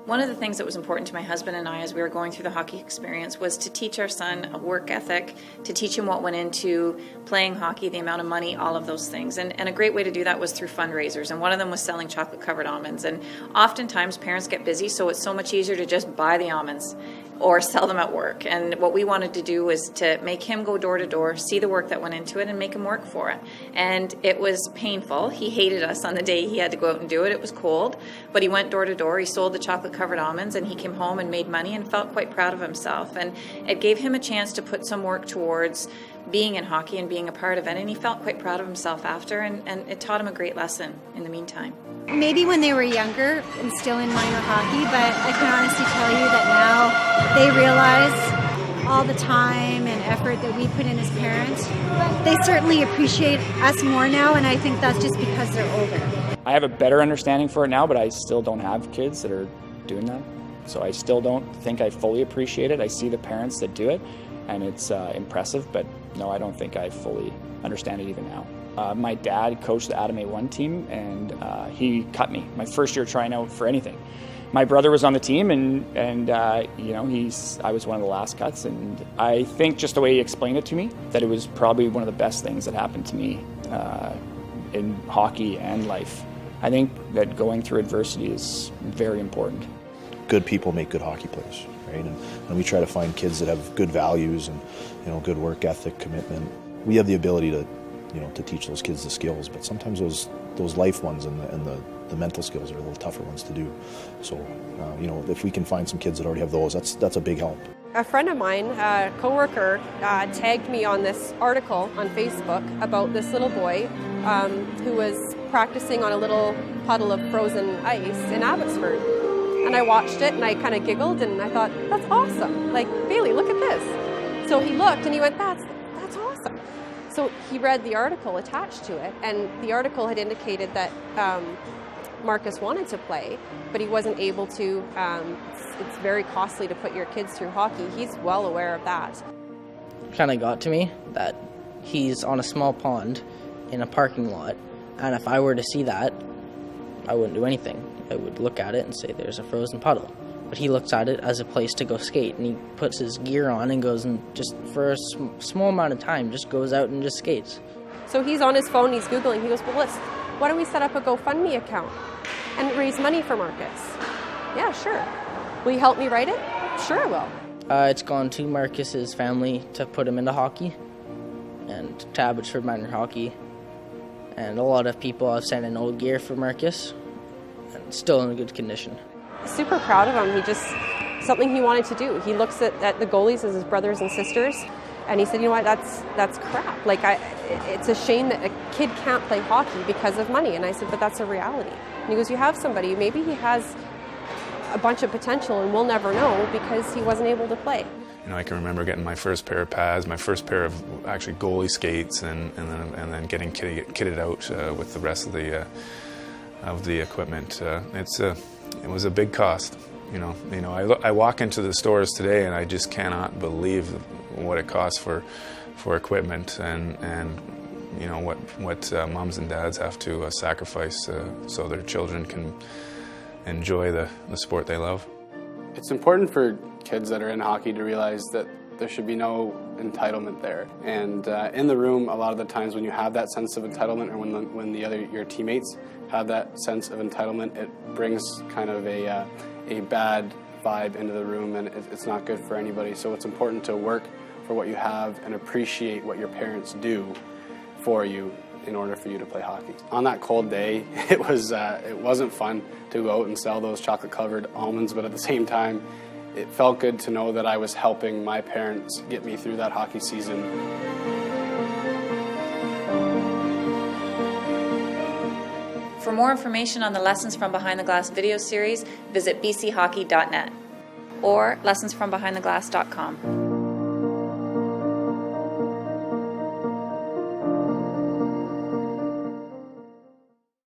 One of the things that was important to my husband and I as we were going through the hockey experience was to teach our son a work ethic, to teach him what went into playing hockey, the amount of money, all of those things. And a great way to do that was through fundraisers. And one of them was selling chocolate-covered almonds. And oftentimes parents get busy, so it's so much easier to just buy the almonds or sell them at work. And what we wanted to do was to make him go door to door, see the work that went into it, and make him work for it. And it was painful. He hated us on the day he had to go out and do it. It was cold, but he went door to door. He sold the chocolate-covered almonds, and he came home and made money and felt quite proud of himself. And it gave him a chance to put some work towards being in hockey and being a part of it. And he felt quite proud of himself after, and it taught him a great lesson in the meantime. Maybe when they were younger and still in minor hockey, but I can honestly tell you that now they realize all the time and effort that we put in as parents. They certainly appreciate us more now, and I think that's just because they're older. I have a better understanding for it now, but I still don't have kids that are doing that. So I still don't think I fully appreciate it. I see the parents that do it, and it's impressive, but no, I don't think I fully understand it even now. My dad coached the Adam A1 team, and he cut me my first year trying out for anything. My brother was on the team, and you know, I was one of the last cuts, and I think just the way he explained it to me, that it was probably one of the best things that happened to me in hockey and life. I think that going through adversity is very important. Good people make good hockey players, right? And we try to find kids that have good values and, you know, good work ethic, commitment. We have the ability to, you know, to teach those kids the skills, but sometimes those life ones and the mental skills are a little tougher ones to do. So, you know, if we can find some kids that already have those, that's a big help. A friend of mine, a coworker, tagged me on this article on Facebook about this little boy who was practicing on a little puddle of frozen ice in Abbotsford. And I watched it and I kind of giggled and I thought, that's awesome. Like, Bailey, look at this. So he looked and he went, that's awesome. So he read the article attached to it, and the article had indicated that Marcus wanted to play, but he wasn't able to. It's very costly to put your kids through hockey. He's well aware of that. Kind of got to me that he's on a small pond in a parking lot, and if I were to see that, I wouldn't do anything. I would look at it and say there's a frozen puddle. But he looks at it as a place to go skate, and he puts his gear on and goes and just for a small amount of time just goes out and just skates. So he's on his phone, he's Googling, he goes, well, why don't we set up a GoFundMe account and raise money for Marcus? Yeah, sure. Will you help me write it? Sure I will. It's gone to Marcus's family to put him into hockey, and to Abbotsford minor hockey. And a lot of people have sent in old gear for Marcus, and still in good condition. Super proud of him. Something he wanted to do. He looks at the goalies as his brothers and sisters, and he said, you know what, that's crap. Like, it's a shame that a kid can't play hockey because of money. And I said, but that's a reality. And he goes, you have somebody, maybe he has a bunch of potential and we'll never know because he wasn't able to play. You know, I can remember getting my first pair of pads, my first pair of actually goalie skates, and then getting kitted out with the rest of the equipment. It was a big cost. You know, I walk into the stores today and I just cannot believe what it costs for equipment and you know what moms and dads have to sacrifice so their children can enjoy the sport they love. It's important for kids that are in hockey to realize that there should be no entitlement there. And in the room, a lot of the times when you have that sense of entitlement, or when your teammates have that sense of entitlement, it brings kind of a bad vibe into the room, and it's not good for anybody. So it's important to work for what you have and appreciate what your parents do for you in order for you to play hockey. On that cold day, it wasn't fun to go out and sell those chocolate-covered almonds, but at the same time, it felt good to know that I was helping my parents get me through that hockey season. For more information on the Lessons from Behind the Glass video series, visit bchockey.net or lessonsfrombehindtheglass.com.